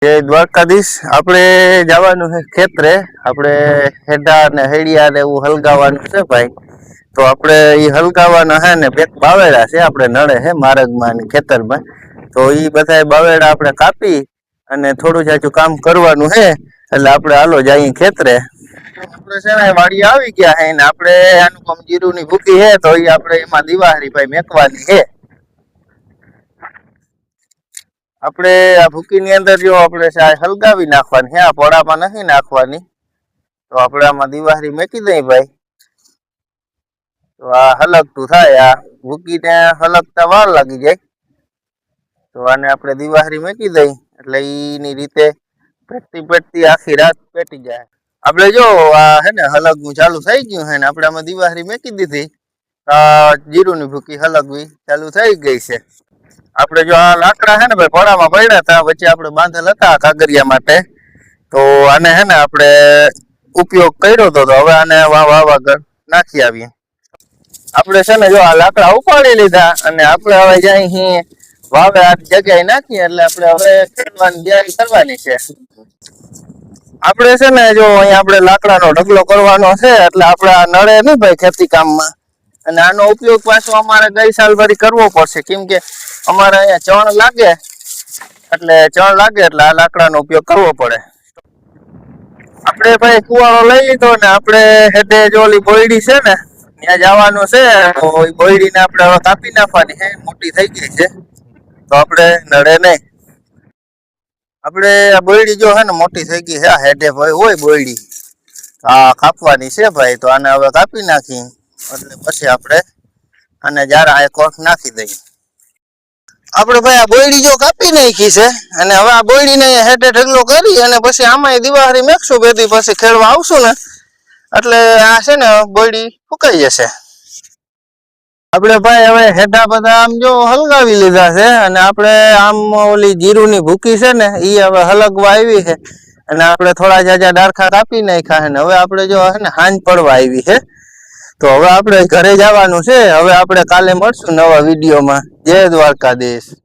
જય દ્વારકાધીશ। આપણે જવાનું છે ખેતરે, આપણે હેડા ને હેડિયા ને એવું હલગાવવાનું છે ભાઈ। તો આપણે એ હલગાવવાના હે ને બે બાવેડા છે આપણે નડે છે માર્ગમાં ને ખેતરમાં। તો એ બધા બાવેડા આપણે કાપી અને થોડું જાજુ કામ કરવાનું છે, એટલે આપણે હાલો જઈએ ખેતરે। આપણે છે ને વાડી આવી ગયા છે ને આપણે આનું કામ જીરુની ભૂકી છે, તો એ આપણે એમાં દિવાળી ભાઈ મેકવાની છે। આપણે આ ભૂકી ની અંદર જો આપણે હલગાવી નાખવાની છે, આ પોડામાં નથી નાખવાની। તો આપણે આમાં દિવાળી મેકી દઈએ ભાઈ, તો આ હલકતું થાય। આ ભૂકીને હલકતા વાર લાગી જાય, તો આને આપણે દિવાળી મેકી દઈએ એટલે એની રીતે પેટતી આખી રાત પેટી જાય। આપણે જો આ હે ને હલકવું ચાલુ થઈ ગયું છે ને આપણે આમાં દિવાળી મેકી દીધી। જીરુની ભૂકી હલકવી ચાલુ થઈ ગઈ છે। આપણે જો આ લાકડા છે ને ભાઈ પોડામાં પડ્યા હતા, વચ્ચે આપણે બાંધેલ હતા કાગરિયા માટે, તો આને હે ને આપણે ઉપયોગ કર્યો હતો। તો હવે આને વાવા નાખી આવીએ। આપણે છે ને જો આ લાકડા ઉપાડી લીધા અને આપણે હવે જાય વાવે આ જગ્યાએ નાખીએ એટલે આપણે હવે ખેડવાની તૈયારી કરવાની છે। આપણે છે ને જો અહીંયા આપણે લાકડાનો ઢગલો કરવાનો છે, એટલે આપણે આ નળે નહીં ભાઈ ખેતી કામમાં, અને આનો ઉપયોગ પાછો અમારે ગઈ સાલ ભરી કરવો પડશે, કેમ કે અમારે અહીંયા ચણ લાગે એટલે આ લાકડાનો ઉપયોગ કરવો પડે। આપણે ભાઈ કુવાળો લઈ લીધો ને આપણે હેઠે જો ઓલી બોયડી છે ને ત્યાં જવાનું છે, તો એ બોયડીને આપણે હવે કાપી નાખવાની છે, મોટી થઈ ગઈ છે તો આપણે નડે નહીં। આપણે આ બોયડી જો હે ને મોટી થઈ ગઈ છે, આ હેઠે ભાઈ હોય બોયડી આ કાપવાની છે ભાઈ, તો આને હવે કાપી નાખી એટલે પછી આપણે આને જારા એક વખત નાખી દઈએ। આપણે ભાઈ આ બોયડી જો કાપી નાખી છે અને હવે આ બોયડીને હેઠે ઢગલો કરી અને પછી આમાં દિવાળી મેકશું, બેથી પછી ખેડવા આવશું ને એટલે આ છે ને બોયડી ફૂકાઈ જશે। આપણે ભાઈ હવે હેઠા બધા આમ જો હલગાવી લીધા છે અને આપણે આમ ઓલી જીરુની ભૂકી છે ને એ હવે હલગવા આવી છે અને આપણે થોડા જાજા ડારખા કાપી નાખ્યા છે ને હવે આપણે જો હે ને હાંજ પડવા આવી છે, તો હવે આપણે ઘરે જવાનું છે। હવે આપણે કાલે મળશું નવા વિડીયોમાં। જય દ્વારકાધીશ।